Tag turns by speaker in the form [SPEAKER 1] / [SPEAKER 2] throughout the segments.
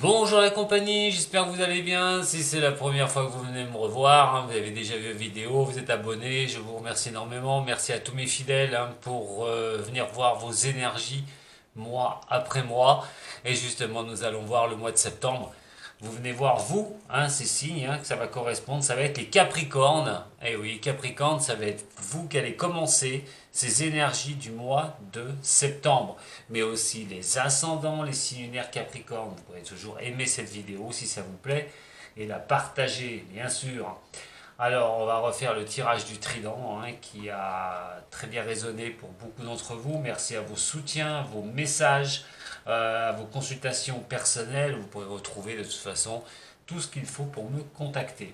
[SPEAKER 1] Bonjour la compagnie, j'espère que vous allez bien. Si c'est la première fois que vous venez me revoir, vous avez déjà vu la vidéo, vous êtes abonné, je vous remercie énormément. Merci à tous mes fidèles pour venir voir vos énergies mois après mois. Et justement, nous allons voir le mois de septembre. Vous venez voir vous, ces signes que ça va correspondre, ça va être les Capricornes. Eh oui, Capricorne, ça va être vous qui allez commencer ces énergies du mois de septembre. Mais aussi les ascendants, les signes lunaires Capricorne. Vous pourrez toujours aimer cette vidéo si ça vous plaît et la partager, bien sûr. Alors, on va refaire le tirage du trident qui a très bien résonné pour beaucoup d'entre vous. Merci à vos soutiens, vos messages, à vos consultations personnelles. Vous pourrez retrouver de toute façon tout ce qu'il faut pour me contacter.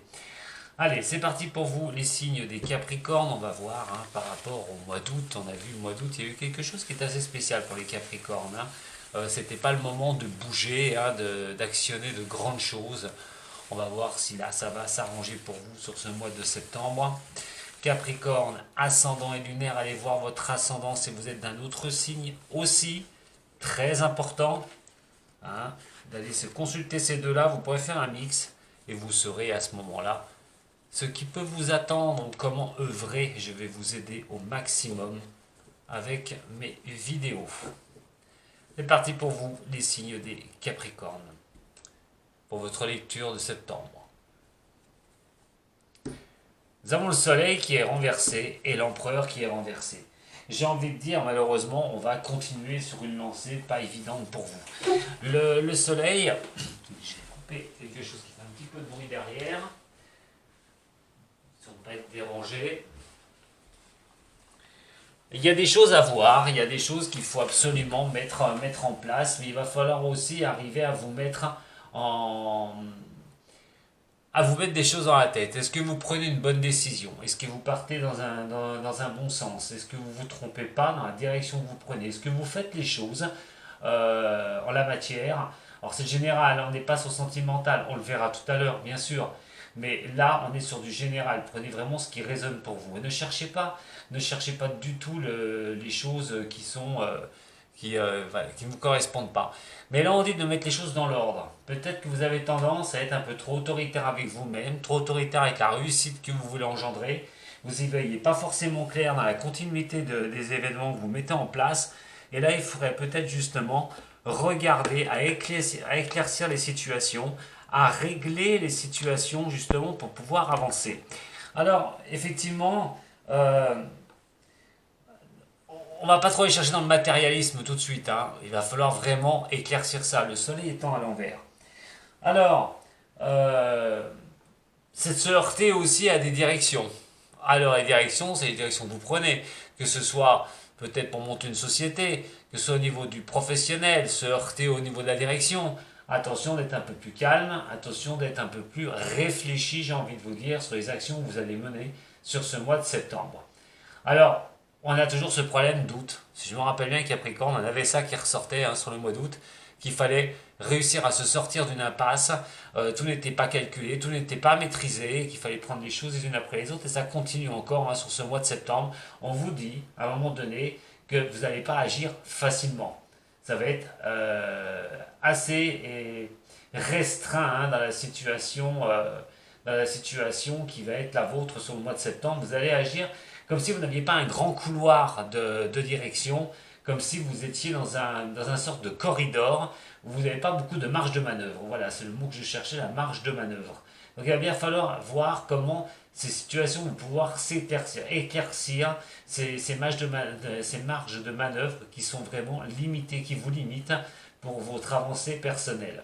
[SPEAKER 1] Allez, c'est parti pour vous, les signes des Capricornes. On va voir par rapport au mois d'août. On a vu le mois d'août, il y a eu quelque chose qui est assez spécial pour les Capricornes. C'était pas le moment de bouger, d'actionner de grandes choses. On va voir si là ça va s'arranger pour vous sur ce mois de septembre. Capricorne, ascendant et lunaire, allez voir votre ascendant si vous êtes d'un autre signe aussi. Très important d'aller se consulter ces deux-là. Vous pourrez faire un mix et vous saurez à ce moment-là ce qui peut vous attendre, comment œuvrer. Je vais vous aider au maximum avec mes vidéos. C'est parti pour vous, les signes des Capricornes, pour votre lecture de septembre. Nous avons le soleil qui est renversé et l'empereur qui est renversé. J'ai envie de dire, malheureusement, on va continuer sur une lancée pas évidente pour vous. Le soleil, j'ai coupé quelque chose qui fait un petit peu de bruit derrière, pour ne pas être dérangé. Il y a des choses à voir, il y a des choses qu'il faut absolument mettre en place, mais il va falloir aussi arriver à vous mettre des choses dans la tête. Est-ce que vous prenez une bonne décision? Est-ce que vous partez dans un bon sens? Est-ce que vous ne vous trompez pas dans la direction que vous prenez? Est-ce que vous faites les choses en la matière? Alors c'est général, on n'est pas sur sentimental, on le verra tout à l'heure, bien sûr. Mais là, on est sur du général. Prenez vraiment ce qui résonne pour vous. Et ne cherchez pas du tout les choses qui ne vous correspondent pas. Mais là, on dit de mettre les choses dans l'ordre. Peut-être que vous avez tendance à être un peu trop autoritaire avec vous-même, trop autoritaire avec la réussite que vous voulez engendrer. Vous y veillez pas forcément clair dans la continuité des événements que vous mettez en place. Et là, il faudrait peut-être justement regarder à éclaircir les situations, à régler les situations justement pour pouvoir avancer. Alors, effectivement, on va pas trop aller chercher dans le matérialisme tout de suite. Il va falloir vraiment éclaircir ça, le soleil étant à l'envers. Alors, c'est de se heurter aussi à des directions. Alors, les directions, c'est les directions que vous prenez, que ce soit peut-être pour monter une société, que ce soit au niveau du professionnel, se heurter au niveau de la direction. Attention d'être un peu plus calme, attention d'être un peu plus réfléchi, j'ai envie de vous dire, sur les actions que vous allez mener sur ce mois de septembre. Alors, on a toujours ce problème d'août. Si je me rappelle bien, Capricorne, on avait ça qui ressortait sur le mois d'août, qu'il fallait réussir à se sortir d'une impasse. Tout n'était pas calculé, tout n'était pas maîtrisé, qu'il fallait prendre les choses les unes après les autres, et ça continue encore sur ce mois de septembre. On vous dit, à un moment donné, que vous n'allez pas agir facilement. Ça va être assez restreint dans la situation qui va être la vôtre sur le mois de septembre. Vous allez agir comme si vous n'aviez pas un grand couloir de direction, comme si vous étiez dans un sorte de corridor où vous n'avez pas beaucoup de marge de manœuvre. Voilà, c'est le mot que je cherchais, la marge de manœuvre. Donc il va bien falloir voir comment ces situations vont pouvoir éclaircir ces marges de manœuvre qui sont vraiment limitées, qui vous limitent pour votre avancée personnelle.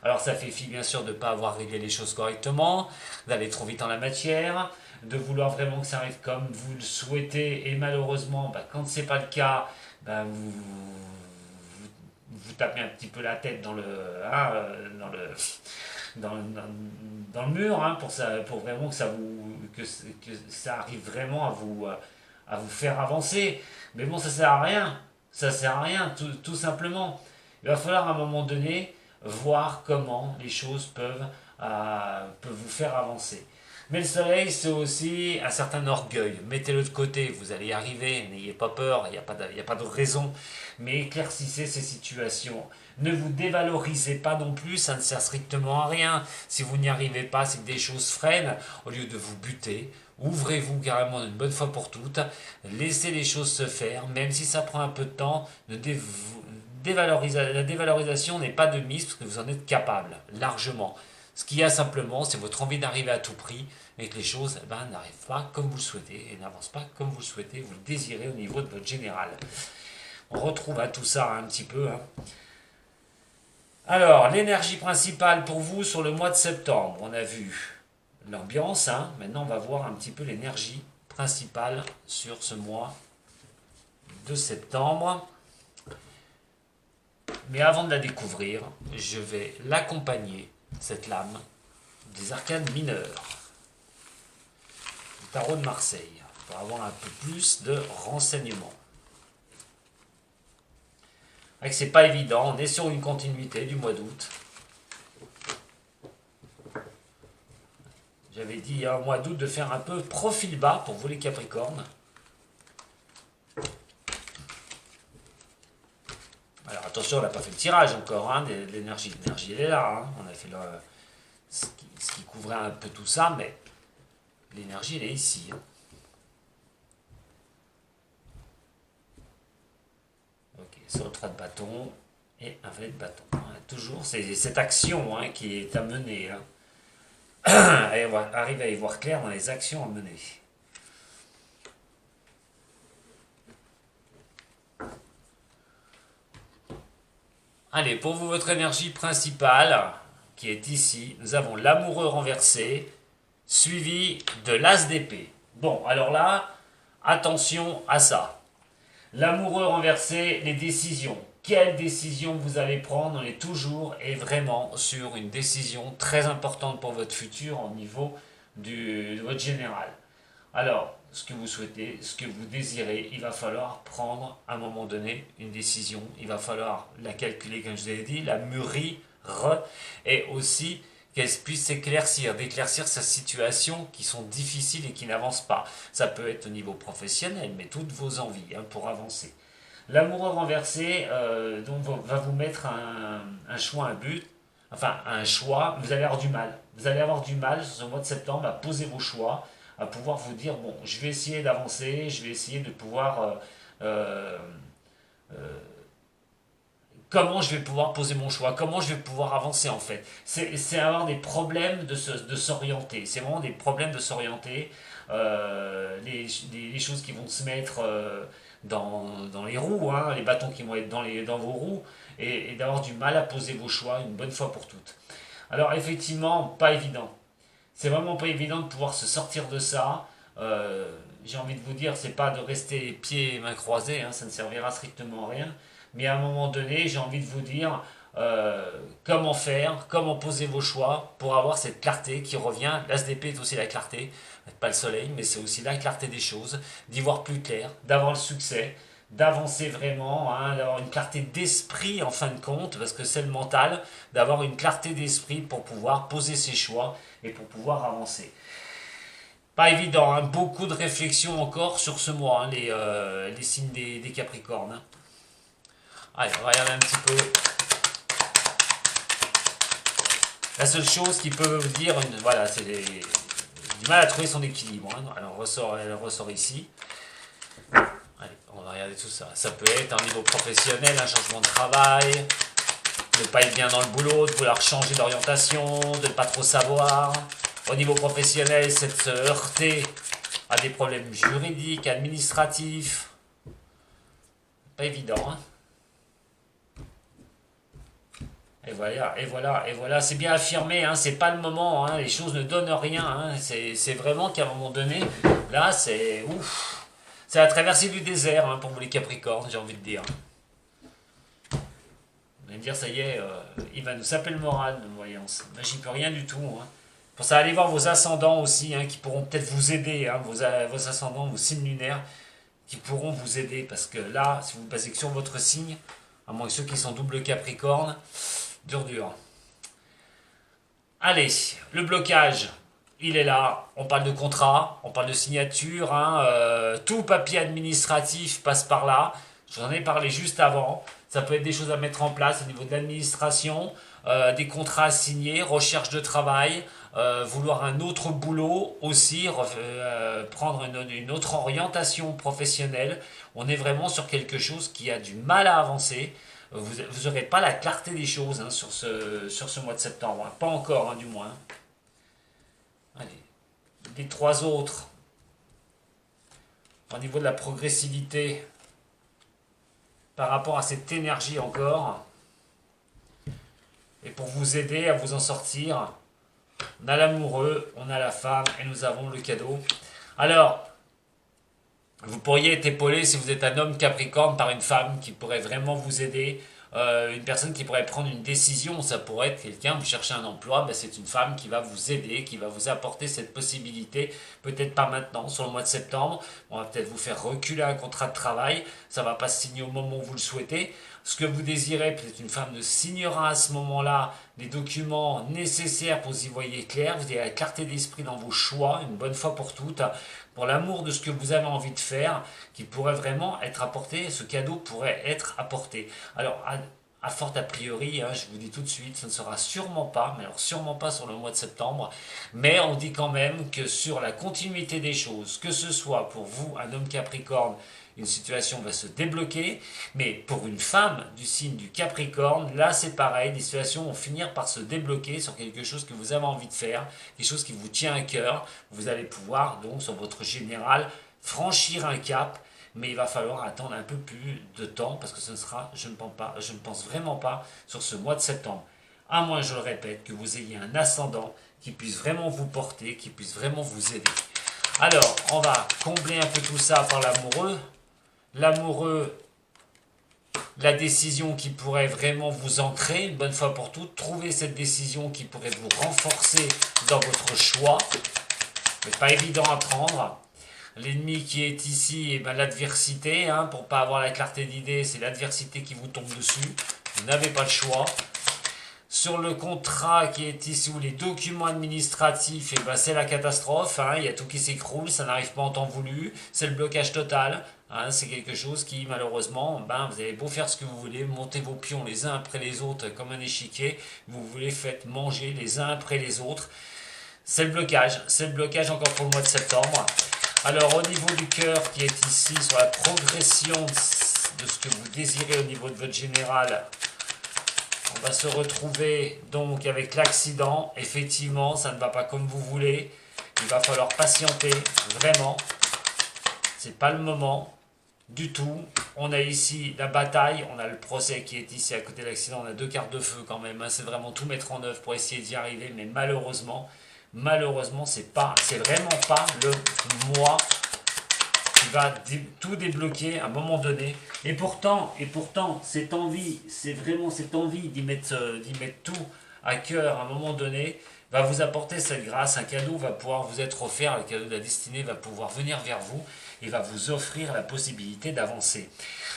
[SPEAKER 1] Alors ça fait fi bien sûr de ne pas avoir réglé les choses correctement, d'aller trop vite en la matière, de vouloir vraiment que ça arrive comme vous le souhaitez, et malheureusement, quand ce n'est pas le cas, vous tapez un petit peu la tête dans le mur pour vraiment que ça arrive vraiment à vous faire avancer. Mais bon, ça sert à rien. Ça sert à rien, tout simplement. Il va falloir à un moment donné voir comment les choses peuvent vous faire avancer. Mais le soleil, c'est aussi un certain orgueil. Mettez-le de côté, vous allez y arriver, n'ayez pas peur, il y a pas de raison. Mais éclaircissez ces situations. Ne vous dévalorisez pas non plus, ça ne sert strictement à rien. Si vous n'y arrivez pas, c'est que des choses freinent. Au lieu de vous buter, ouvrez-vous carrément une bonne fois pour toutes. Laissez les choses se faire, même si ça prend un peu de temps. La dévalorisation n'est pas de mise parce que vous en êtes capable, largement. Ce qu'il y a simplement, c'est votre envie d'arriver à tout prix et que les choses n'arrivent pas comme vous le souhaitez et n'avancent pas comme vous le souhaitez, vous le désirez au niveau de votre général. On retrouve à tout ça un petit peu. Alors, l'énergie principale pour vous sur le mois de septembre, on a vu l'ambiance. Maintenant, on va voir un petit peu l'énergie principale sur ce mois de septembre. Mais avant de la découvrir, je vais l'accompagner, cette lame, des arcanes mineurs, du tarot de Marseille, pour avoir un peu plus de renseignements. C'est pas évident, on est sur une continuité du mois d'août. J'avais dit au mois d'août de faire un peu profil bas pour vous les Capricornes. Alors attention, on n'a pas fait le tirage encore de l'énergie. L'énergie, elle est là. On a fait ce qui couvrait un peu tout ça, mais l'énergie, elle est ici. Ok, sur le 3 de bâton et un valet de bâton. Toujours, c'est cette action qui est à mener. Arriver à y voir clair dans les actions à mener. Allez, pour vous, votre énergie principale, qui est ici, nous avons l'amoureux renversé, suivi de l'as d'épée. Bon, alors là, attention à ça. L'amoureux renversé, les décisions. Quelle décision vous allez prendre? On est toujours et vraiment sur une décision très importante pour votre futur au niveau de votre général. Alors, ce que vous souhaitez, ce que vous désirez, il va falloir prendre à un moment donné une décision. Il va falloir la calculer, comme je vous l'ai dit, la mûrir et aussi qu'elle puisse s'éclaircir, d'éclaircir sa situation qui sont difficiles et qui n'avancent pas. Ça peut être au niveau professionnel, mais toutes vos envies pour avancer. L'amoureux renversé va vous mettre un choix, un but, enfin un choix, vous allez avoir du mal. Vous allez avoir du mal sur ce mois de septembre à poser vos choix, à pouvoir vous dire, bon, je vais essayer d'avancer, je vais essayer de pouvoir... comment je vais pouvoir poser mon choix, comment je vais pouvoir avancer en fait. C'est avoir des problèmes de s'orienter, c'est vraiment des problèmes de s'orienter, les choses qui vont se mettre dans les roues, les bâtons qui vont être dans vos roues, et d'avoir du mal à poser vos choix une bonne fois pour toutes. Alors effectivement, pas évident. C'est vraiment pas évident de pouvoir se sortir de ça. J'ai envie de vous dire, c'est pas de rester pieds et mains croisés, ça ne servira strictement à rien. Mais à un moment donné, j'ai envie de vous dire comment faire, comment poser vos choix pour avoir cette clarté qui revient. L'as d'épée est aussi la clarté, pas le soleil, mais c'est aussi la clarté des choses, d'y voir plus clair, d'avoir le succès, d'avancer vraiment, d'avoir une clarté d'esprit en fin de compte, parce que c'est le mental, d'avoir une clarté d'esprit pour pouvoir poser ses choix et pour pouvoir avancer. Pas évident, beaucoup de réflexions encore sur ce mois, les signes des Capricornes. Allez, on va regarder un petit peu. La seule chose qui peut vous dire, voilà, c'est du mal à trouver son équilibre. Alors, elle ressort ici. Allez, on va regarder tout ça. Ça peut être un niveau professionnel, un changement de travail, de ne pas être bien dans le boulot, de vouloir changer d'orientation, de ne pas trop savoir. Au niveau professionnel, c'est de se heurter à des problèmes juridiques, administratifs. Pas évident, Et voilà, c'est bien affirmé, c'est pas le moment, les choses ne donnent rien, c'est vraiment qu'à un moment donné, là, c'est ouf, c'est la traversée du désert pour vous les Capricornes, j'ai envie de dire. Vous allez me dire, ça y est, il va nous saper le moral de voyance. Moi, j'y peux rien du tout. Pour ça, allez voir vos ascendants aussi, qui pourront peut-être vous aider, vos ascendants, vos signes lunaires, qui pourront vous aider, parce que là, si vous vous basez que sur votre signe, à moins que ceux qui sont double Capricorne, dur. Allez, le blocage. il est là. On parle de contrat, on parle de signature, hein, tout papier administratif passe par là. J'en ai parlé juste avant. Ça peut être des choses à mettre en place au niveau de l'administration, des contrats à signer, recherche de travail, vouloir un autre boulot aussi, prendre une autre orientation professionnelle. On est vraiment sur quelque chose qui a du mal à avancer. Vous n'aurez pas la clarté des choses, hein, sur ce mois de septembre, hein. Pas encore, hein, du moins. Allez. Les trois autres, au niveau de la progressivité, par rapport à cette énergie encore, et pour vous aider à vous en sortir, on a l'amoureux, on a la femme, et nous avons le cadeau. Alors, vous pourriez être épaulé si vous êtes un homme Capricorne par une femme qui pourrait vraiment vous aider. Une personne qui pourrait prendre une décision, ça pourrait être quelqu'un, vous cherchez un emploi, ben c'est une femme qui va vous aider, qui va vous apporter cette possibilité, peut-être pas maintenant, sur le mois de septembre, on va peut-être vous faire reculer un contrat de travail, ça va pas se signer au moment où vous le souhaitez, ce que vous désirez, peut-être une femme ne signera à ce moment-là les documents nécessaires pour vous y voyez clair, vous avez la clarté d'esprit dans vos choix, une bonne fois pour toutes, pour l'amour de ce que vous avez envie de faire, qui pourrait vraiment être apporté, ce cadeau pourrait être apporté. Alors, à fort a priori, hein, je vous dis tout de suite, ce ne sera sûrement pas, mais alors sûrement pas sur le mois de septembre, mais on dit quand même que sur la continuité des choses, que ce soit pour vous, un homme Capricorne, une situation va se débloquer, mais pour une femme du signe du Capricorne, là c'est pareil, les situations vont finir par se débloquer sur quelque chose que vous avez envie de faire, quelque chose qui vous tient à cœur, vous allez pouvoir donc sur votre général franchir un cap, mais il va falloir attendre un peu plus de temps parce que ce ne sera, je ne pense vraiment pas sur ce mois de septembre. À moins, je le répète, que vous ayez un ascendant qui puisse vraiment vous porter, qui puisse vraiment vous aider. Alors, on va combler un peu tout ça par l'amoureux. L'amoureux, la décision qui pourrait vraiment vous ancrer, une bonne fois pour toutes. Trouver cette décision qui pourrait vous renforcer dans votre choix. C'est pas évident à prendre. L'ennemi qui est ici, et ben l'adversité, hein, pour ne pas avoir la clarté d'idée, c'est l'adversité qui vous tombe dessus. Vous n'avez pas le choix. Sur le contrat qui est ici, ou les documents administratifs, et ben c'est la catastrophe, hein, il y a tout qui s'écroule, ça n'arrive pas en temps voulu, c'est le blocage total, hein, c'est quelque chose qui malheureusement, ben, vous avez beau faire ce que vous voulez, monter vos pions les uns après les autres comme un échiquier, vous voulez faites manger les uns après les autres, c'est le blocage encore pour le mois de septembre. Alors au niveau du cœur qui est ici, sur la progression de ce que vous désirez au niveau de votre général, on va se retrouver donc avec l'accident. Effectivement, ça ne va pas comme vous voulez. Il va falloir patienter, vraiment. C'est pas le moment du tout. On a ici la bataille, on a le procès qui est ici à côté de l'accident. On a deux cartes de feu quand même, hein. C'est vraiment tout mettre en œuvre pour essayer d'y arriver, mais malheureusement, c'est vraiment pas le mois qui va tout débloquer à un moment donné. Et pourtant, cette envie, c'est vraiment cette envie d'y mettre tout à cœur à un moment donné, va vous apporter cette grâce. Un cadeau va pouvoir vous être offert, le cadeau de la destinée va pouvoir venir vers vous et va vous offrir la possibilité d'avancer.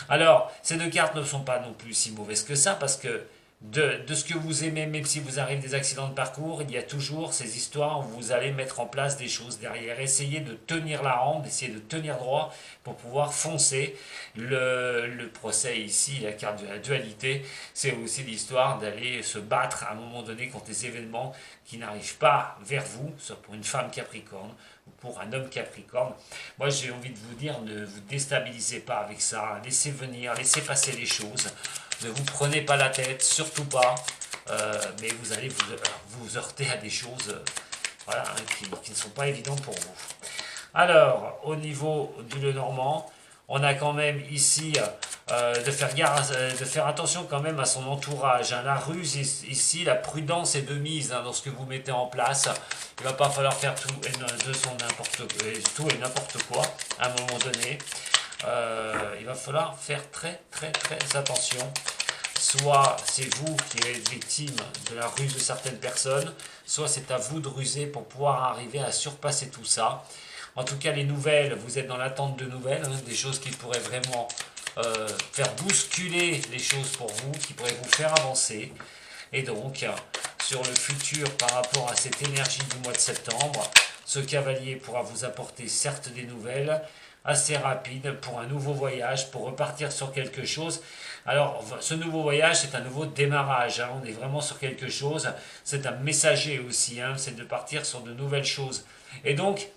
[SPEAKER 1] Alors, ces deux cartes ne sont pas non plus si mauvaises que ça, parce que de ce que vous aimez, même si vous arrivez des accidents de parcours, il y a toujours ces histoires où vous allez mettre en place des choses derrière. Essayez de tenir la rampe, essayez de tenir droit pour pouvoir foncer. Le procès ici, la carte de la dualité, c'est aussi l'histoire d'aller se battre à un moment donné contre des événements qui n'arrivent pas vers vous, soit pour une femme Capricorne ou pour un homme Capricorne. Moi j'ai envie de vous dire, ne vous déstabilisez pas avec ça, laissez venir, laissez passer les choses. Ne vous prenez pas la tête, surtout pas, mais vous allez vous heurter à des choses voilà, hein, qui ne sont pas évidentes pour vous. Alors, au niveau du Lenormand, on a quand même ici de faire attention quand même à son entourage. Hein. La ruse ici, la prudence est de mise dans ce que vous mettez en place. Il ne va pas falloir faire tout et n'importe quoi à un moment donné. Il va falloir faire très attention. Soit c'est vous qui êtes victime de la ruse de certaines personnes, soit c'est à vous de ruser pour pouvoir arriver à surpasser tout ça. En tout cas, les nouvelles, vous êtes dans l'attente de nouvelles, hein, des choses qui pourraient vraiment faire bousculer les choses pour vous, qui pourraient vous faire avancer. Et donc, sur le futur par rapport à cette énergie du mois de septembre. Ce cavalier pourra vous apporter certes des nouvelles assez rapides pour un nouveau voyage, pour repartir sur quelque chose. Alors, ce nouveau voyage, c'est un nouveau démarrage, hein. On est vraiment sur quelque chose. C'est un messager aussi, hein. C'est de partir sur de nouvelles choses. Et donc,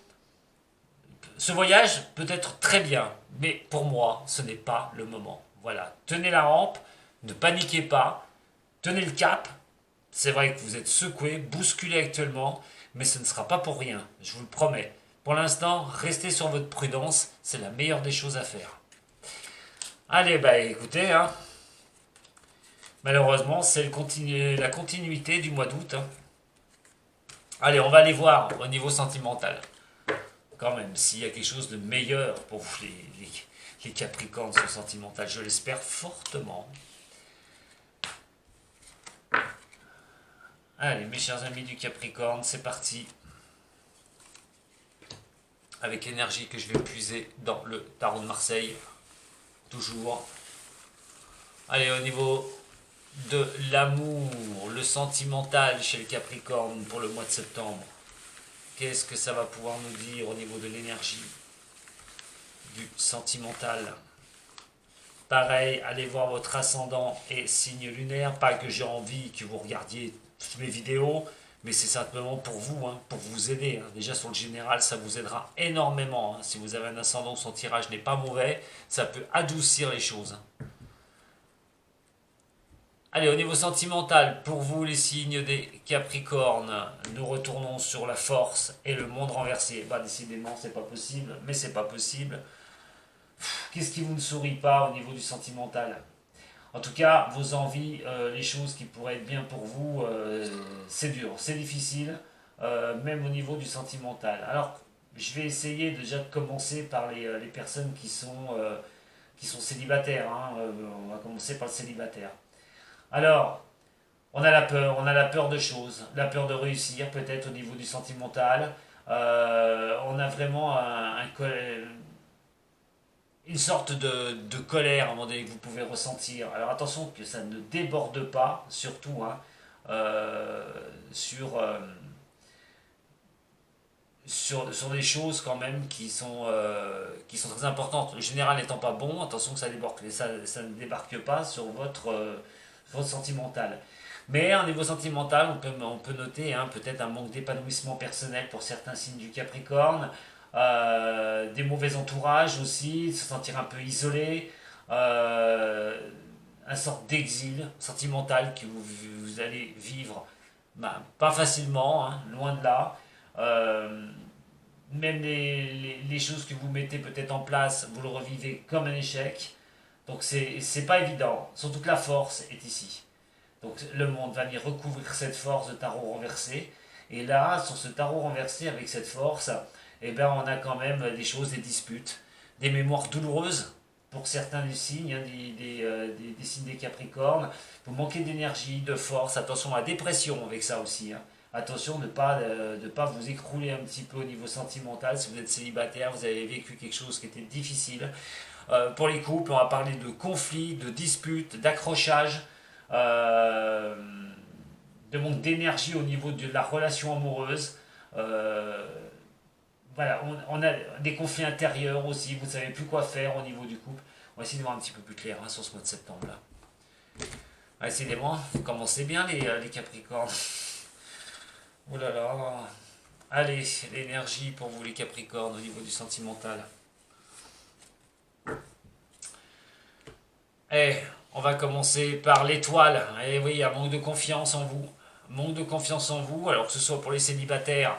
[SPEAKER 1] ce voyage peut être très bien, mais pour moi, ce n'est pas le moment. Voilà, tenez la rampe, ne paniquez pas, tenez le cap. C'est vrai que vous êtes secoué, bousculé actuellement, mais ce ne sera pas pour rien, je vous le promets. Pour l'instant, restez sur votre prudence, c'est la meilleure des choses à faire. Allez, bah écoutez, hein, malheureusement, c'est la continuité du mois d'août, hein. Allez, on va aller voir au niveau sentimental. Quand même, s'il y a quelque chose de meilleur pour vous, les Capricornes sont sentimentales, je l'espère fortement. Allez, mes chers amis du Capricorne, c'est parti. Avec l'énergie que je vais puiser dans le tarot de Marseille. Toujours. Allez, au niveau de l'amour, le sentimental chez le Capricorne pour le mois de septembre. Qu'est-ce que ça va pouvoir nous dire au niveau de l'énergie du sentimental? Pareil, allez voir votre ascendant et signe lunaire. Pas que j'ai envie que vous regardiez toutes mes vidéos, mais c'est simplement pour vous, hein, pour vous aider, hein. Déjà sur le général, ça vous aidera énormément, hein. Si vous avez un ascendant où son tirage n'est pas mauvais, ça peut adoucir les choses, hein. Allez, au niveau sentimental, pour vous les signes des Capricornes, nous retournons sur la force et le monde renversé. Bah décidément, c'est pas possible, mais c'est pas possible. Qu'est-ce qui vous ne sourit pas au niveau du sentimental? En tout cas, vos envies, les choses qui pourraient être bien pour vous, c'est dur, c'est difficile, même au niveau du sentimental. Alors, je vais essayer déjà de commencer par les personnes qui sont célibataires, hein. On va commencer par le célibataire. Alors, on a la peur de choses, la peur de réussir peut-être au niveau du sentimental. On a vraiment une sorte de colère à un moment donné que vous pouvez ressentir. Alors attention que ça ne déborde pas, surtout, hein, euh, sur, euh, sur des choses quand même qui sont très importantes. Le général n'étant pas bon, attention que ça ne débarque pas sur votre sentimental. Mais au niveau sentimental, on peut noter, hein, peut-être un manque d'épanouissement personnel pour certains signes du Capricorne, des mauvais entourages aussi, se sentir un peu isolé, un sorte d'exil sentimental que vous allez vivre, bah, pas facilement, hein, loin de là. Euh, Même les choses que vous mettez peut-être en place, vous le revivez comme un échec. Donc c'est pas évident, surtout que la force est ici. Donc le monde va venir recouvrir cette force de tarot renversé. Et là, sur ce tarot renversé, avec cette force, eh ben, on a quand même des choses, des disputes, des mémoires douloureuses pour certains des signes, hein, des signes des Capricornes. Vous manquez d'énergie, de force. Attention à la dépression avec ça aussi, hein. Attention de ne pas vous écrouler un petit peu au niveau sentimental. Si vous êtes célibataire, vous avez vécu quelque chose qui était difficile. Pour les couples, on va parler de conflits, de disputes, d'accrochages, euh, de manque d'énergie au niveau de la relation amoureuse. Euh, voilà, on a des conflits intérieurs aussi, vous ne savez plus quoi faire au niveau du couple. On va essayer de voir un petit peu plus clair, hein, sur ce mois de septembre là. Décidément, vous commencez bien les Capricornes. Oh là là. Allez, l'énergie pour vous les Capricornes au niveau du sentimental. Eh, on va commencer par l'étoile. Eh oui, un manque de confiance en vous. Manque de confiance en vous, alors que ce soit pour les célibataires,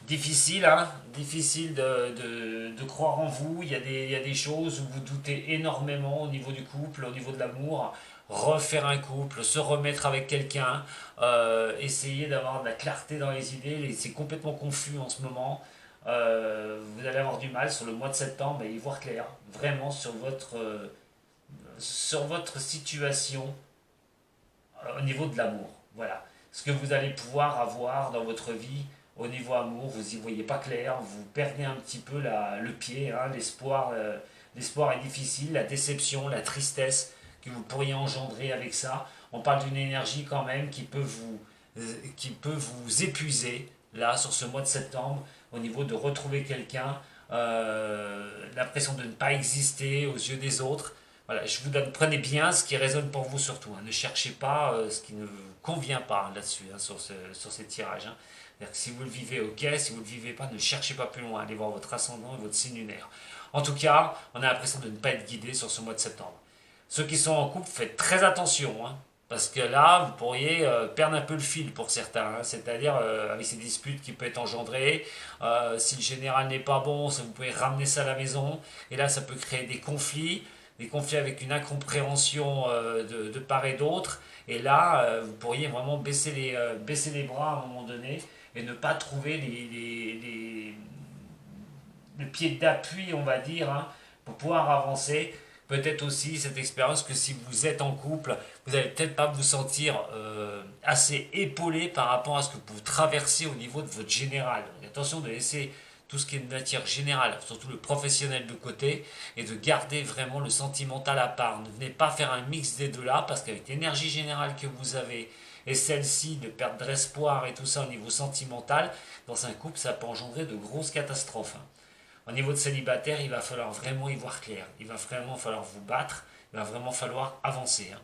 [SPEAKER 1] difficile, hein, difficile de croire en vous. Il y a des choses où vous doutez énormément au niveau du couple, au niveau de l'amour. Refaire un couple, se remettre avec quelqu'un, essayer d'avoir de la clarté dans les idées. C'est complètement confus en ce moment. Vous allez avoir du mal sur le mois de septembre à y voir clair, vraiment sur votre situation au niveau de l'amour. Voilà. Ce que vous allez pouvoir avoir dans votre vie au niveau amour, vous n'y voyez pas clair, vous perdez un petit peu le pied, hein, l'espoir est difficile, la déception, la tristesse que vous pourriez engendrer avec ça. On parle d'une énergie quand même qui peut qui peut vous épuiser, là, sur ce mois de septembre, au niveau de retrouver quelqu'un, l'impression de ne pas exister aux yeux des autres. Voilà, je vous donne, prenez bien ce qui résonne pour vous surtout. Hein. Ne cherchez pas ce qui ne vous convient pas là-dessus, hein, sur ces tirages. Hein. C'est-à-dire que si vous le vivez, ok. Si vous ne le vivez pas, ne cherchez pas plus loin. Allez voir votre ascendant et votre signe lunaire. En tout cas, on a l'impression de ne pas être guidé sur ce mois de septembre. Ceux qui sont en couple, faites très attention. Hein. Parce que là, vous pourriez perdre un peu le fil pour certains, hein, c'est-à-dire avec ces disputes qui peuvent être engendrées. Si le général n'est pas bon, vous pouvez ramener ça à la maison. Et là, ça peut créer des conflits avec une incompréhension de part et d'autre. Et là, vous pourriez vraiment baisser les bras à un moment donné et ne pas trouver le pied d'appui, on va dire, hein, pour pouvoir avancer. Peut-être aussi cette expérience que si vous êtes en couple, vous n'allez peut-être pas vous sentir assez épaulé par rapport à ce que vous traversez au niveau de votre général. Donc, attention de laisser tout ce qui est de matière générale, surtout le professionnel de côté, et de garder vraiment le sentimental à part. Ne venez pas faire un mix des deux là, parce qu'avec l'énergie générale que vous avez, et celle-ci de perdre d'espoir et tout ça au niveau sentimental, dans un couple, ça peut engendrer de grosses catastrophes. Hein. Au niveau de célibataire, il va falloir vraiment y voir clair. Il va vraiment falloir vous battre. Il va vraiment falloir avancer. Hein.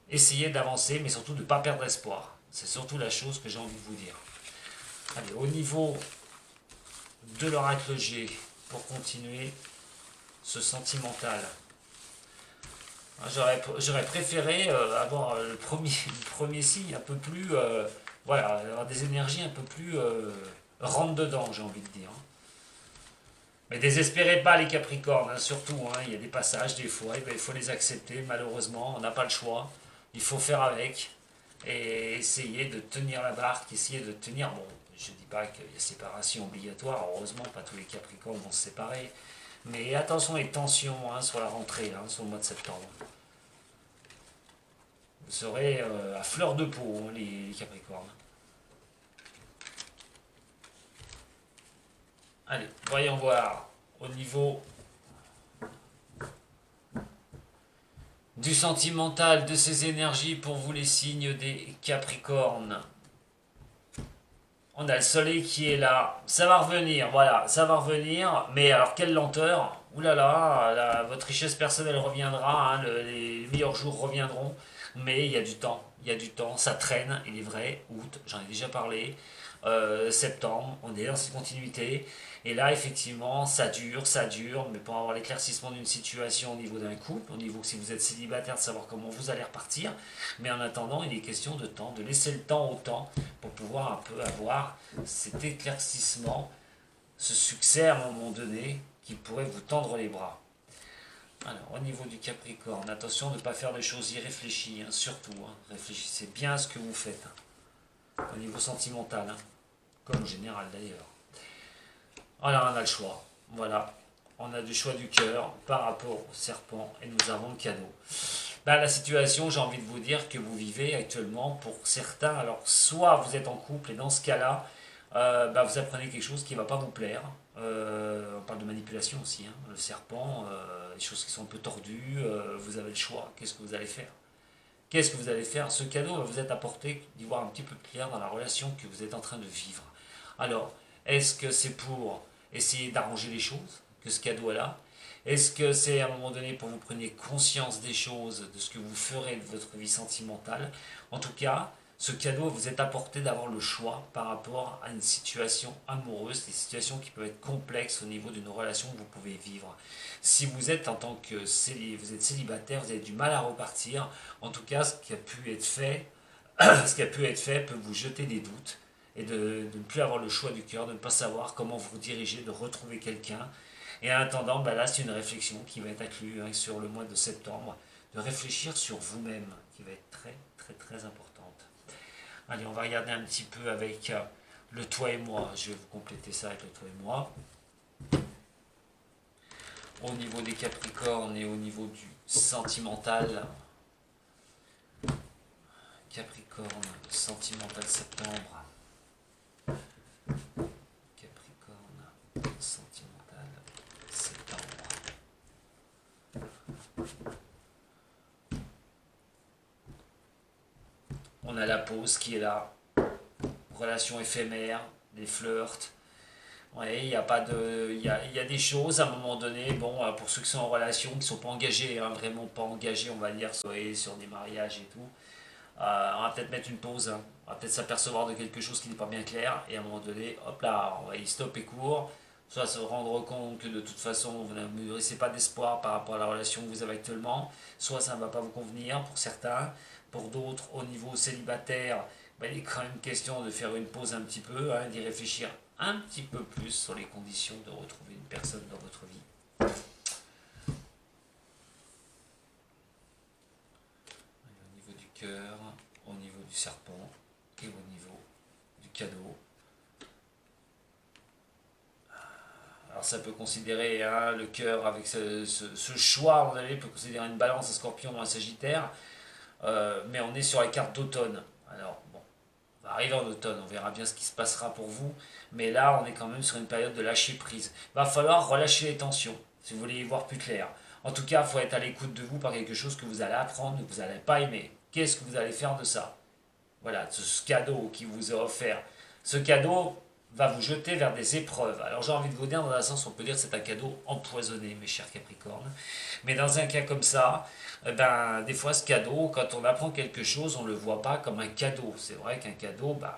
[SPEAKER 1] Essayez d'avancer, mais surtout de ne pas perdre espoir. C'est surtout la chose que j'ai envie de vous dire. Allez, au niveau de l'oracle G, pour continuer ce sentimental. J'aurais préféré avoir le premier signe un peu plus... voilà, avoir des énergies un peu plus rentre dedans, j'ai envie de dire. Mais désespérez pas les Capricornes, hein, surtout, hein, il y a des passages des fois, il faut les accepter, malheureusement, on n'a pas le choix, il faut faire avec, et essayer de tenir la barque, essayer de tenir, bon, je ne dis pas qu'il y a séparation obligatoire, heureusement, pas tous les Capricornes vont se séparer, mais attention les tensions hein, sur la rentrée, hein, sur le mois de septembre. Vous serez à fleur de peau, hein, les Capricornes. Allez, voyons voir au niveau du sentimental, de ces énergies pour vous les signes des Capricornes. On a le soleil qui est là, ça va revenir, voilà, ça va revenir, mais alors quelle lenteur, oulala, votre richesse personnelle reviendra, hein, les meilleurs jours reviendront, mais il y a du temps, ça traîne, il est vrai, août, j'en ai déjà parlé, septembre, on est dans cette continuité, et là effectivement ça dure, mais pour avoir l'éclaircissement d'une situation au niveau d'un couple, au niveau que si vous êtes célibataire, de savoir comment vous allez repartir, mais en attendant il est question de temps, de laisser le temps au temps pour pouvoir un peu avoir cet éclaircissement, ce succès à un moment donné qui pourrait vous tendre les bras. Alors, au niveau du Capricorne, attention de ne pas faire des choses irréfléchies, hein, surtout. Hein, réfléchissez bien à ce que vous faites. Hein, au niveau sentimental, hein, comme général d'ailleurs. Alors, on a le choix. Voilà. On a du choix du cœur par rapport au serpent et nous avons le cadeau. Ben, la situation, j'ai envie de vous dire que vous vivez actuellement pour certains. Alors, soit vous êtes en couple et dans ce cas-là, ben, vous apprenez quelque chose qui ne va pas vous plaire. On parle de manipulation aussi. Hein, le serpent, des choses qui sont un peu tordues. Vous avez le choix. Qu'est-ce que vous allez faire? Qu'est-ce que vous allez faire? Ce cadeau va vous être apporté d'y voir un petit peu plus clair dans la relation que vous êtes en train de vivre. Alors, est-ce que c'est pour essayer d'arranger les choses que ce cadeau est là? Est-ce que c'est à un moment donné pour que vous preniez conscience des choses, de ce que vous ferez de votre vie sentimentale? En tout cas, ce cadeau vous est apporté d'avoir le choix par rapport à une situation amoureuse, des situations qui peuvent être complexes au niveau d'une relation que vous pouvez vivre. Si vous êtes en tant que vous êtes célibataire, vous avez du mal à repartir. En tout cas, ce qui a pu être fait, ce qui a pu être fait peut vous jeter des doutes et de ne plus avoir le choix du cœur, de ne pas savoir comment vous diriger, de retrouver quelqu'un. Et en attendant, ben là, c'est une réflexion qui va être inclue hein, sur le mois de septembre, de réfléchir sur vous-même, qui va être très, très, très importante. Allez, on va regarder un petit peu avec le toi et moi. Je vais vous compléter ça avec le toi et moi. Au niveau des Capricornes et au niveau du sentimental. Capricorne, sentimental septembre. Capricorne, sentimental septembre. On a la pause qui est là. relations éphémères, des flirts. Ouais, il y a pas de, il y a des choses à un moment donné, bon, pour ceux qui sont en relation, qui sont pas engagés, hein, vraiment pas engagés, on va dire, sur des mariages et tout, on va peut-être mettre une pause, hein. On va peut-être s'apercevoir de quelque chose qui n'est pas bien clair, et à un moment donné, hop là, on va y stopper court, soit se rendre compte que de toute façon, vous ne mûrissez pas d'espoir par rapport à la relation que vous avez actuellement, soit ça ne va pas vous convenir pour certains, pour d'autres, au niveau célibataire, ben, il est quand même question de faire une pause un petit peu, hein, d'y réfléchir un petit peu plus sur les conditions de retrouver une personne dans votre vie. Au niveau du cœur, au niveau du serpent et au niveau du cadeau. Alors ça peut considérer, hein, le cœur avec ce choix, on peut considérer une balance, un scorpion ou un sagittaire, mais on est sur la carte d'automne. Alors bon, on va arriver en automne, on verra bien ce qui se passera pour vous, mais là on est quand même sur une période de lâcher prise. Il va falloir relâcher les tensions, si vous voulez y voir plus clair. En tout cas, il faut être à l'écoute de vous par quelque chose que vous allez apprendre, que vous n'allez pas aimer. Qu'est-ce que vous allez faire de ça? Voilà, ce cadeau qui vous est offert. Ce cadeau va vous jeter vers des épreuves. Alors j'ai envie de vous dire, dans un sens, on peut dire que c'est un cadeau empoisonné, mes chers Capricornes. Mais dans un cas comme ça, ben, des fois ce cadeau, quand on apprend quelque chose, on ne le voit pas comme un cadeau. C'est vrai qu'un cadeau, ben,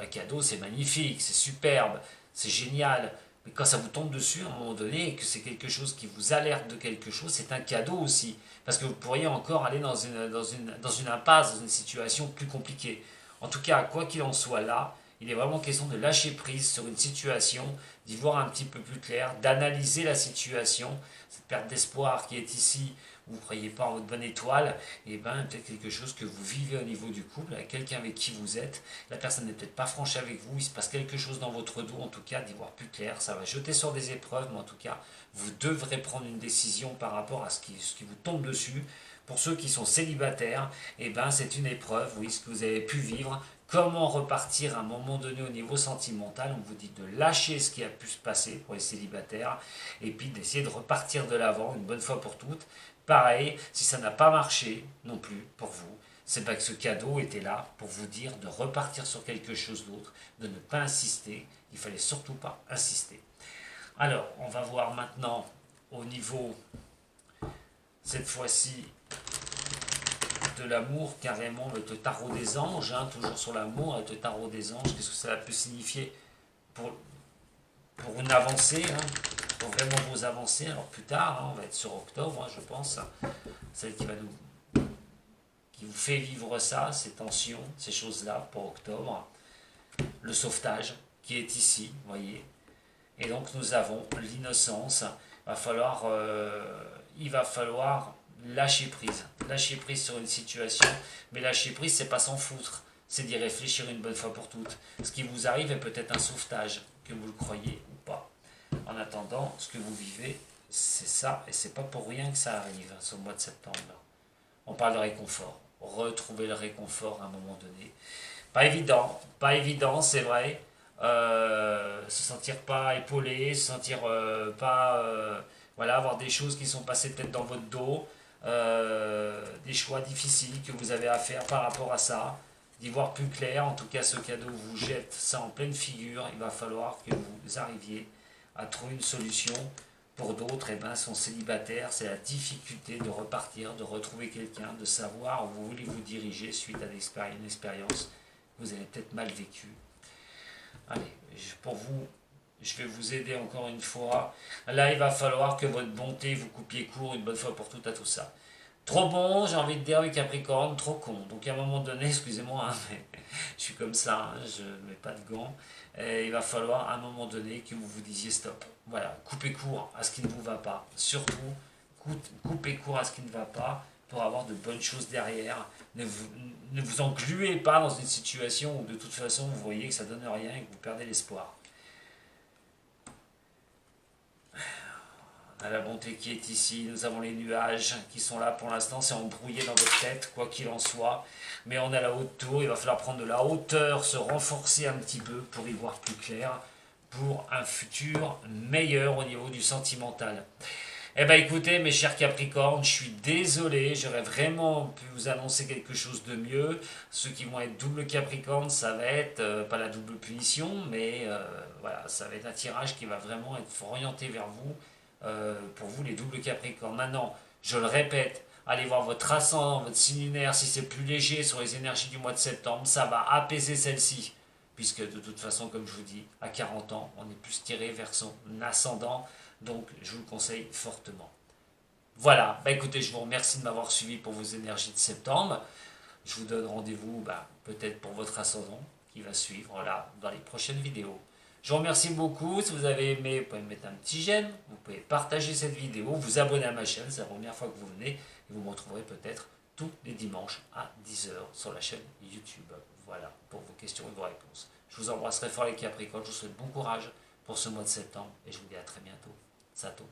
[SPEAKER 1] un cadeau c'est magnifique, c'est superbe, c'est génial. Mais quand ça vous tombe dessus à un moment donné et que c'est quelque chose qui vous alerte de quelque chose, c'est un cadeau aussi. Parce que vous pourriez encore aller dans une impasse, dans une situation plus compliquée. En tout cas, quoi qu'il en soit là, il est vraiment question de lâcher prise sur une situation, d'y voir un petit peu plus clair, d'analyser la situation, cette perte d'espoir qui est ici, vous ne croyez pas en votre bonne étoile, et bien peut-être quelque chose que vous vivez au niveau du couple, avec quelqu'un avec qui vous êtes, la personne n'est peut-être pas franche avec vous, il se passe quelque chose dans votre dos, en tout cas, d'y voir plus clair, ça va jeter sur des épreuves, mais en tout cas, vous devrez prendre une décision par rapport à ce qui vous tombe dessus. Pour ceux qui sont célibataires, et ben c'est une épreuve, oui, ce que vous avez pu vivre. Comment repartir à un moment donné au niveau sentimental? On vous dit de lâcher ce qui a pu se passer pour les célibataires et puis d'essayer de repartir de l'avant une bonne fois pour toutes. Pareil, si ça n'a pas marché non plus pour vous, c'est pas que ce cadeau était là pour vous dire de repartir sur quelque chose d'autre, de ne pas insister. Il fallait surtout pas insister. Alors, on va voir maintenant au niveau, cette fois-ci, de l'amour, carrément avec le tarot des anges, hein, toujours sur l'amour avec le tarot des anges. Qu'est-ce que ça peut signifier pour une avancée, hein, pour vraiment vous avancer? Alors plus tard, hein, on va être sur octobre, hein, je pense, celle qui vous fait vivre ça, ces tensions, ces choses-là pour octobre. Le sauvetage qui est ici, vous voyez. Et donc nous avons l'innocence. Il va falloir lâcher prise sur une situation, mais lâcher prise, c'est pas s'en foutre, c'est d'y réfléchir une bonne fois pour toutes. Ce qui vous arrive est peut-être un sauvetage, que vous le croyez ou pas. En attendant, ce que vous vivez, c'est ça, et c'est pas pour rien que ça arrive, ce mois de septembre. On parle de réconfort, retrouver le réconfort à un moment donné. Pas évident, c'est vrai. Se sentir pas épaulé, se sentir voilà, avoir des choses qui sont passées peut-être dans votre dos, des choix difficiles que vous avez à faire par rapport à ça, d'y voir plus clair. En tout cas, ce cadeau vous jette ça en pleine figure. Il va falloir que vous arriviez à trouver une solution. Pour d'autres, eh ben, sont célibataires, c'est la difficulté de repartir, de retrouver quelqu'un, de savoir où vous voulez vous diriger suite à une expérience que vous avez peut-être mal vécue. Allez, pour vous, je vais vous aider encore une fois. Là, il va falloir que votre bonté vous coupiez court une bonne fois pour toutes à tout ça. Trop bon, j'ai envie de dire, avec Capricorne, trop con. Donc à un moment donné, excusez-moi, hein, mais je suis comme ça, hein, je ne mets pas de gants. Et il va falloir à un moment donné que vous vous disiez stop. Voilà, coupez court à ce qui ne vous va pas. Surtout, coupez court à ce qui ne va pas pour avoir de bonnes choses derrière. Ne vous engluez pas dans une situation où de toute façon vous voyez que ça ne donne rien et que vous perdez l'espoir. On a la bonté qui est ici, nous avons les nuages qui sont là pour l'instant, c'est embrouillé dans votre tête, quoi qu'il en soit. Mais on a la haute tour, il va falloir prendre de la hauteur, se renforcer un petit peu pour y voir plus clair, pour un futur meilleur au niveau du sentimental. Eh ben écoutez, mes chers Capricornes, je suis désolé, j'aurais vraiment pu vous annoncer quelque chose de mieux. Ceux qui vont être double Capricorne, ça va être pas la double punition, mais voilà, ça va être un tirage qui va vraiment être orienté vers vous, pour vous les doubles Capricornes. Maintenant, je le répète, allez voir votre ascendant, votre signe lunaire, si c'est plus léger sur les énergies du mois de septembre, ça va apaiser celle-ci. Puisque de toute façon, comme je vous dis, à 40 ans, on est plus tiré vers son ascendant. Donc, je vous le conseille fortement. Voilà, bah écoutez, je vous remercie de m'avoir suivi pour vos énergies de septembre. Je vous donne rendez-vous peut-être pour votre ascendant qui va suivre là dans les prochaines vidéos. Je vous remercie beaucoup. Si vous avez aimé, vous pouvez me mettre un petit j'aime, vous pouvez partager cette vidéo, vous abonner à ma chaîne, c'est la première fois que vous venez, et vous me retrouverez peut-être tous les dimanches à 10 heures sur la chaîne YouTube. Voilà, pour vos questions et vos réponses. Je vous embrasserai fort les Capricornes, je vous souhaite bon courage pour ce mois de septembre et je vous dis à très bientôt. Sato.